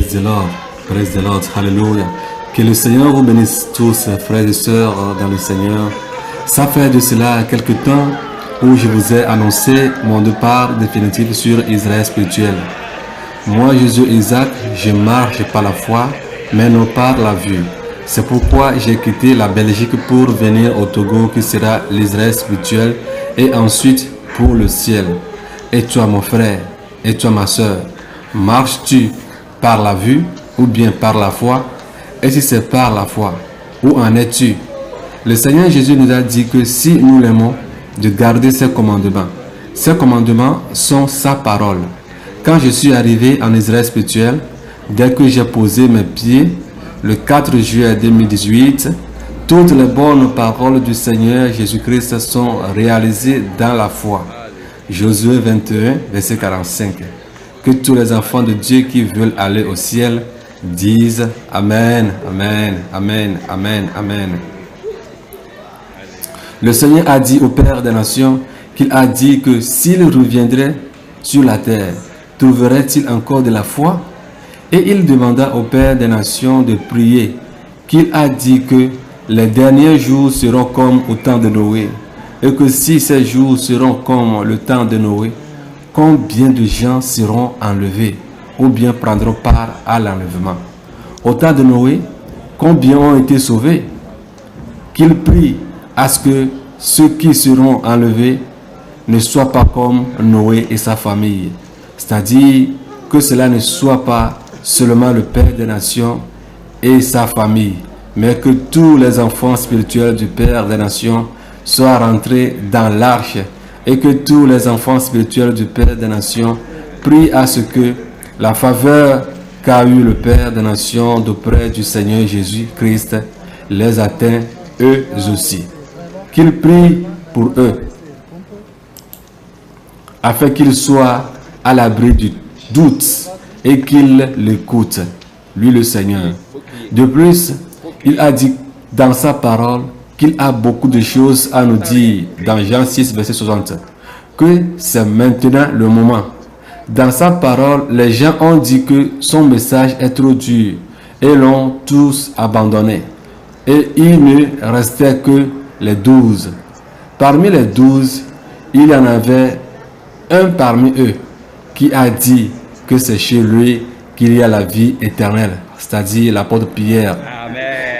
Praise the Lord, Hallelujah. Que le Seigneur vous bénisse tous, frères et sœurs dans le Seigneur. Ça fait de cela quelque temps où je vous ai annoncé mon départ définitif sur Israël spirituel. Moi, Jésus Isaac, je marche par la foi, mais non par la vue. C'est pourquoi j'ai quitté la Belgique pour venir au Togo qui sera l'Israël spirituel et ensuite pour le ciel. Et toi mon frère, et toi ma sœur, marches-tu par la vue ou bien par la foi? Et si c'est par la foi, où en es-tu? Le Seigneur Jésus nous a dit que si nous l'aimons, de garder ses commandements. Ces commandements sont sa parole. Quand je suis arrivé en Israël spirituel, dès que j'ai posé mes pieds, le 4 juillet 2018, toutes les bonnes paroles du Seigneur Jésus-Christ sont réalisées dans la foi. Josué 21, verset 45. Que tous les enfants de Dieu qui veulent aller au ciel disent Amen, Amen, Amen, Amen, Amen. Le Seigneur a dit au Père des Nations qu'il a dit que s'il reviendrait sur la terre, trouverait-il encore de la foi? Et il demanda au Père des Nations de prier, qu'il a dit que les derniers jours seront comme au temps de Noé, et que si ces jours seront comme le temps de Noé, combien de gens seront enlevés ou bien prendront part à l'enlèvement? Au temps de Noé, combien ont été sauvés? Qu'il prie à ce que ceux qui seront enlevés ne soient pas comme Noé et sa famille. C'est-à-dire que cela ne soit pas seulement le Père des Nations et sa famille, mais que tous les enfants spirituels du Père des Nations soient rentrés dans l'arche et que tous les enfants spirituels du Père des Nations prient à ce que la faveur qu'a eu le Père des Nations d'auprès du Seigneur Jésus-Christ les atteigne eux aussi. Qu'il prie pour eux, afin qu'ils soient à l'abri du doute et qu'il l'écoute, lui le Seigneur. De plus, il a dit dans sa parole qu'il a beaucoup de choses à nous dire dans Jean 6, verset 60, que c'est maintenant le moment. Dans sa parole, les gens ont dit que son message est trop dur et l'ont tous abandonné. Et il ne restait que les 12. Parmi les 12, il y en avait un parmi eux qui a dit que c'est chez lui qu'il y a la vie éternelle, c'est-à-dire l'apôtre Pierre.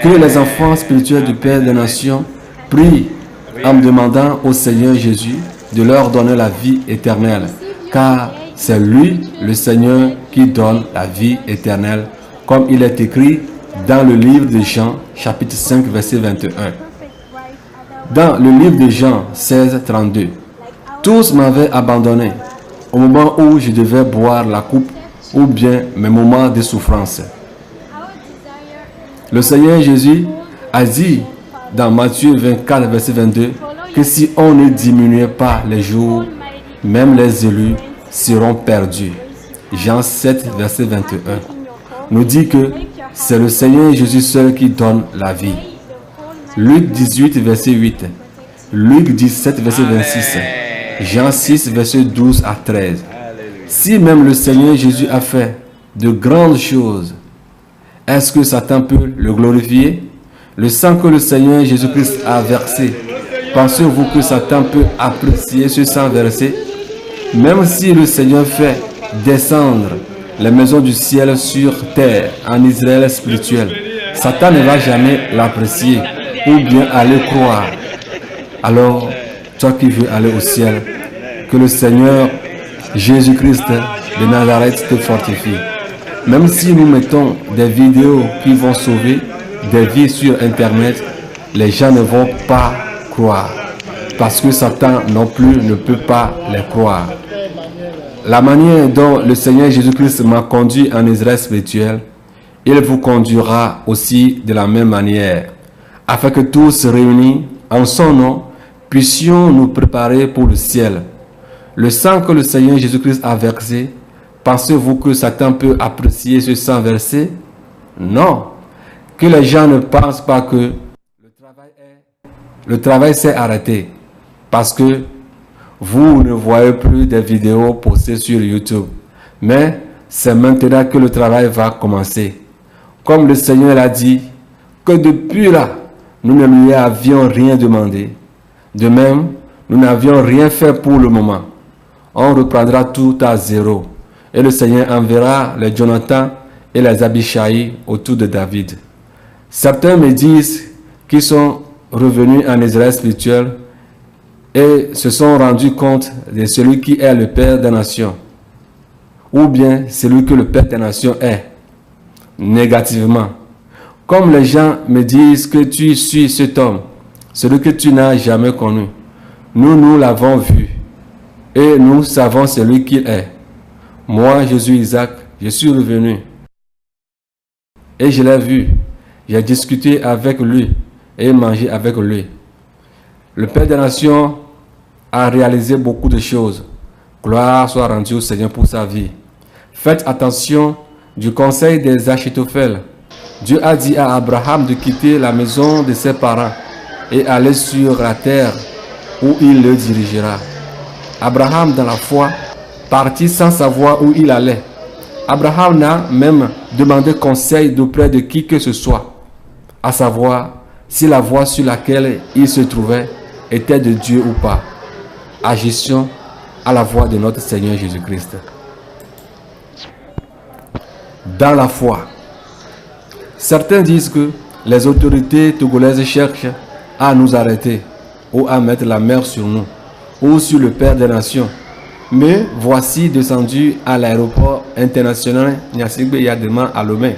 Que les enfants spirituels du Père des Nations prient en demandant au Seigneur Jésus de leur donner la vie éternelle, car c'est lui, le Seigneur, qui donne la vie éternelle, comme il est écrit dans le livre de Jean, chapitre 5, verset 21. Dans le livre de Jean 16, 32, tous m'avaient abandonné au moment où je devais boire la coupe ou bien mes moments de souffrance. Le Seigneur Jésus a dit dans Matthieu 24, verset 22, que si on ne diminuait pas les jours, même les élus seront perdus. Jean 7, verset 21, nous dit que c'est le Seigneur Jésus seul qui donne la vie. Luc 18, verset 8, Luc 17, verset 26, Jean 6, verset 12 à 13. Si même le Seigneur Jésus a fait de grandes choses, est-ce que Satan peut le glorifier? Le sang que le Seigneur Jésus-Christ a versé, pensez-vous que Satan peut apprécier ce sang versé? Même si le Seigneur fait descendre les maisons du ciel sur terre en Israël spirituel, Satan ne va jamais l'apprécier ou bien aller croire. Alors, toi qui veux aller au ciel, que le Seigneur Jésus-Christ de Nazareth te fortifie. Même si nous mettons des vidéos qui vont sauver des vies sur Internet, les gens ne vont pas croire. Parce que Satan non plus ne peut pas les croire. La manière dont le Seigneur Jésus-Christ m'a conduit en Israël spirituel, il vous conduira aussi de la même manière, afin que tous réunis en son nom, puissions nous préparer pour le ciel. Le sang que le Seigneur Jésus-Christ a versé, pensez-vous que Satan peut apprécier ce sang versé? Non. Que les gens ne pensent pas que le travail s'est arrêté parce que vous ne voyez plus des vidéos postées sur YouTube. Mais C'est maintenant que le travail va commencer. Comme le Seigneur l'a dit, que depuis là, nous ne lui avions rien demandé. De même, nous n'avions rien fait pour le moment. On reprendra tout à zéro. Et le Seigneur enverra les Jonathan et les Abishai autour de David. Certains me disent qu'ils sont revenus en Israël spirituel et se sont rendus compte de celui qui est le Père des nations. Ou bien celui que le Père des nations est. Négativement. Comme les gens me disent que tu suis cet homme, celui que tu n'as jamais connu. Nous l'avons vu. Et nous savons celui qu'il est. Moi, Jésus Isaac, je suis revenu. Et je l'ai vu. J'ai discuté avec lui et mangé avec lui. Le Père des Nations a réalisé beaucoup de choses. Gloire soit rendue au Seigneur pour sa vie. Faites attention du conseil des Achitophel. Dieu a dit à Abraham de quitter la maison de ses parents et aller sur la terre où il le dirigera. Abraham, dans la foi, partit sans savoir où il allait. Abraham n'a même demandé conseil d'auprès de qui que ce soit, à savoir si la voie sur laquelle il se trouvait était de Dieu ou pas. Agissons à la voie de notre Seigneur Jésus-Christ. Dans la foi. Certains disent que les autorités togolaises cherchent à nous arrêter ou à mettre la mer sur nous ou sur le Père des Nations. Mais voici descendu à l'aéroport international Nyasigbe Yadema à Lomé.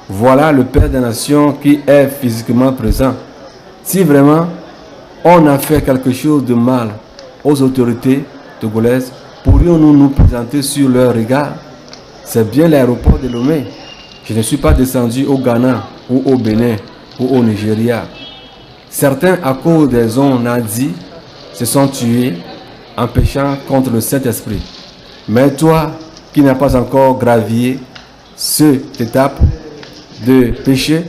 Voilà le Père des Nations qui est physiquement présent. Si vraiment on a fait quelque chose de mal aux autorités togolaises, pourrions-nous nous présenter sur leur regard? C'est bien l'aéroport de Lomé. Je ne suis pas descendu au Ghana ou au Bénin ou au Nigeria. Certains, à cause des ondes nazis, se sont tués en péchant contre le Saint-Esprit. Mais toi, qui n'as pas encore gravi cette étape de péché,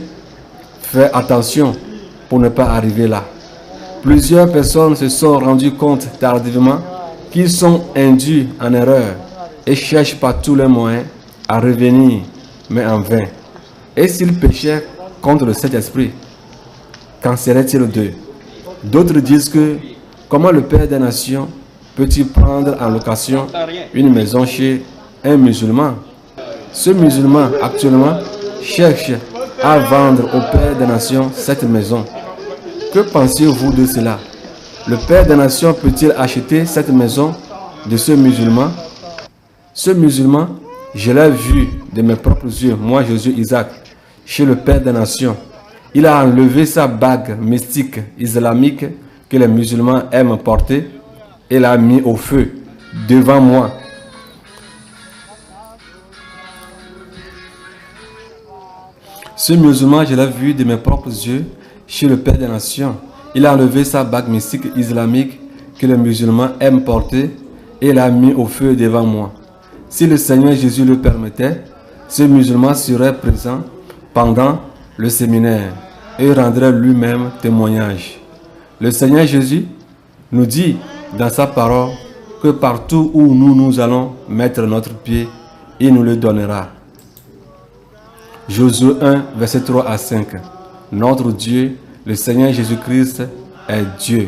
fais attention pour ne pas arriver là. Plusieurs personnes se sont rendues compte tardivement qu'ils sont induits en erreur et cherchent par tous les moyens à revenir, mais en vain. Et s'ils péchaient contre le Saint-Esprit, qu'en serait-il d'eux? D'autres disent que comment le Père des Nations peut-il prendre en location une maison chez un musulman? Ce musulman actuellement cherche à vendre au Père des Nations cette maison. Que pensez-vous de cela? Le Père des Nations peut-il acheter cette maison de ce musulman? Ce musulman, je l'ai vu de mes propres yeux, moi Jésus Isaac, chez le Père des Nations. Il a enlevé sa bague mystique islamique que les musulmans aiment porter et l'a mis au feu devant moi. Ce musulman, je l'ai vu de mes propres yeux chez le Père des Nations. Il a enlevé sa bague mystique islamique que les musulmans aiment porter et l'a mis au feu devant moi. Si le Seigneur Jésus le permettait, ce musulman serait présent pendant le séminaire et rendrait lui-même témoignage. Le Seigneur Jésus nous dit dans sa parole que partout où nous allons mettre notre pied, il nous le donnera. Josué 1, verset 3 à 5. Notre Dieu, le Seigneur Jésus-Christ, est Dieu.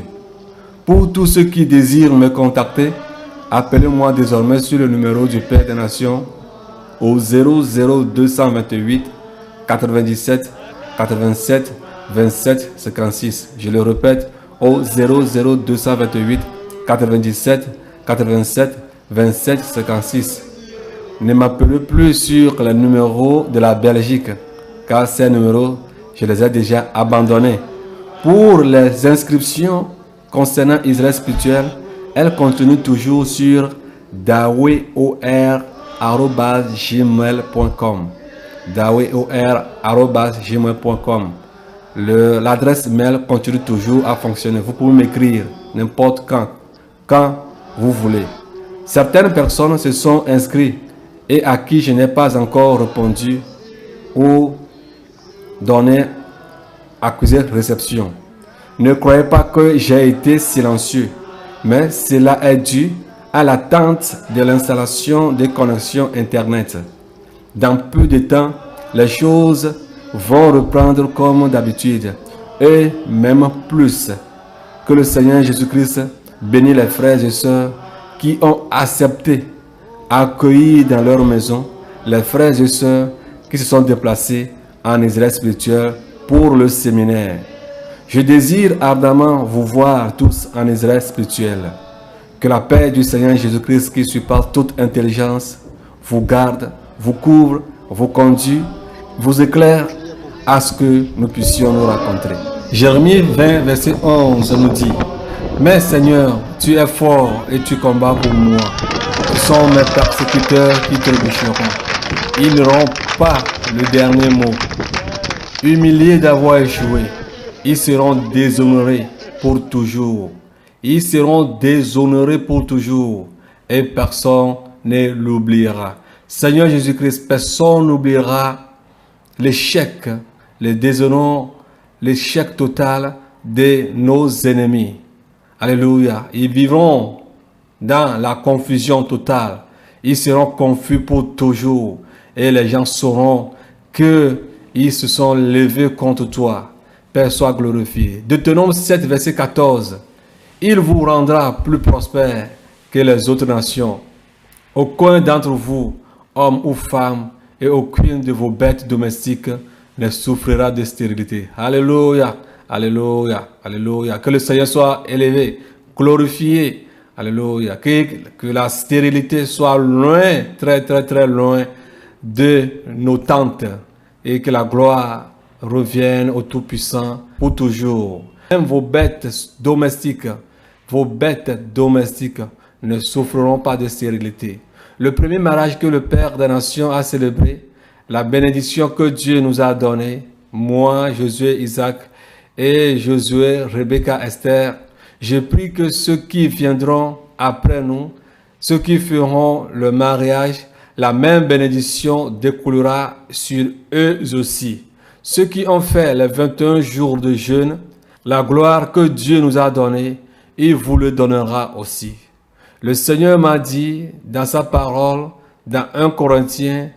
Pour tous ceux qui désirent me contacter, appelez-moi désormais sur le numéro du Père des Nations au 00228 97 87 27 56. Je le répète, au 00228 97 87 27 56. Ne m'appelez plus sur les numéros de la Belgique, car ces numéros, je les ai déjà abandonnés. Pour les inscriptions concernant Israël spirituel, elles continuent toujours sur daweor@gmail.com. daweor@gmail.com. L'adresse mail continue toujours à fonctionner. Vous pouvez m'écrire n'importe quand vous voulez. Certaines personnes se sont inscrites et à qui je n'ai pas encore répondu ou donné accusé de réception. Ne croyez pas que j'ai été silencieux, mais cela est dû à l'attente de l'installation des connexions Internet. Dans peu de temps, les choses vont reprendre comme d'habitude et même plus. Que le Seigneur Jésus-Christ bénisse les frères et sœurs qui ont accepté, accueilli dans leur maison les frères et sœurs qui se sont déplacés en Israël spirituel pour le séminaire. Je désire ardemment vous voir tous en Israël spirituel. Que la paix du Seigneur Jésus-Christ qui surpasse toute intelligence vous garde, vous couvre, vous conduit, vous éclaire à ce que nous puissions nous rencontrer. Jérémie 20, verset 11 nous dit: mais Seigneur, tu es fort et tu combats pour moi. Ce sont mes persécuteurs qui trébucheront. Ils n'auront pas le dernier mot. Humiliés d'avoir échoué, ils seront déshonorés pour toujours. Ils seront déshonorés pour toujours et personne ne l'oubliera. Seigneur Jésus-Christ, personne n'oubliera l'échec, le déshonneur, l'échec total de nos ennemis. Alléluia. Ils vivront dans la confusion totale. Ils seront confus pour toujours. Et les gens sauront qu'ils se sont levés contre toi. Père, sois glorifié. Deutéronome 7, verset 14. Il vous rendra plus prospère que les autres nations. Aucun d'entre vous, homme ou femme, et aucune de vos bêtes domestiques ne souffrira de stérilité. Alléluia. Alléluia, alléluia. Que le Seigneur soit élevé, glorifié. Alléluia. Que la stérilité soit loin, très, très, très loin de nos tentes. Et que la gloire revienne au Tout-Puissant pour toujours. Même vos bêtes domestiques ne souffreront pas de stérilité. Le premier mariage que le Père des Nations a célébré, la bénédiction que Dieu nous a donnée, moi, Josué, Isaac, et Josué, Rebecca, Esther, je prie que ceux qui viendront après nous, ceux qui feront le mariage, la même bénédiction découlera sur eux aussi. Ceux qui ont fait les 21 jours de jeûne, la gloire que Dieu nous a donnée, il vous le donnera aussi. Le Seigneur m'a dit dans sa parole, dans 1 Corinthiens,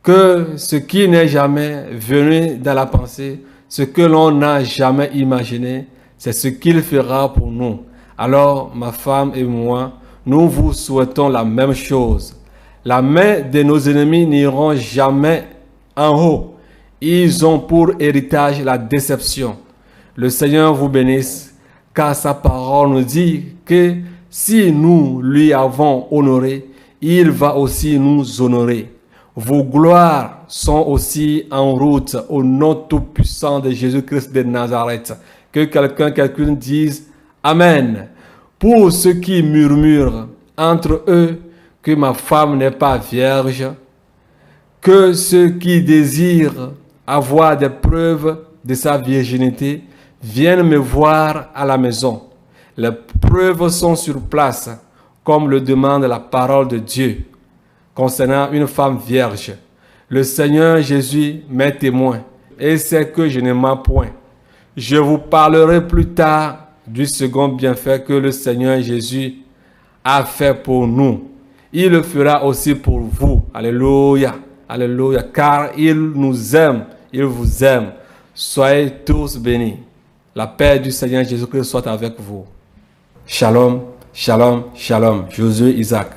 que ce qui n'est jamais venu dans la pensée, ce que l'on n'a jamais imaginé, c'est ce qu'il fera pour nous. Alors, ma femme et moi, nous vous souhaitons la même chose. La main de nos ennemis n'iront jamais en haut. Ils ont pour héritage la déception. Le Seigneur vous bénisse, car sa parole nous dit que si nous lui avons honoré, il va aussi nous honorer. Vos gloires sont aussi en route au nom tout-puissant de Jésus-Christ de Nazareth. Que quelqu'un dise Amen. Pour ceux qui murmurent entre eux que ma femme n'est pas vierge, que ceux qui désirent avoir des preuves de sa virginité viennent me voir à la maison. Les preuves sont sur place, comme le demande la parole de Dieu concernant une femme vierge. Le Seigneur Jésus m'est témoin et sait que je ne mens point. Je vous parlerai plus tard du second bienfait que le Seigneur Jésus a fait pour nous. Il le fera aussi pour vous. Alléluia. Alléluia. Car il nous aime. Il vous aime. Soyez tous bénis. La paix du Seigneur Jésus-Christ soit avec vous. Shalom, shalom, shalom. Josué Isaac.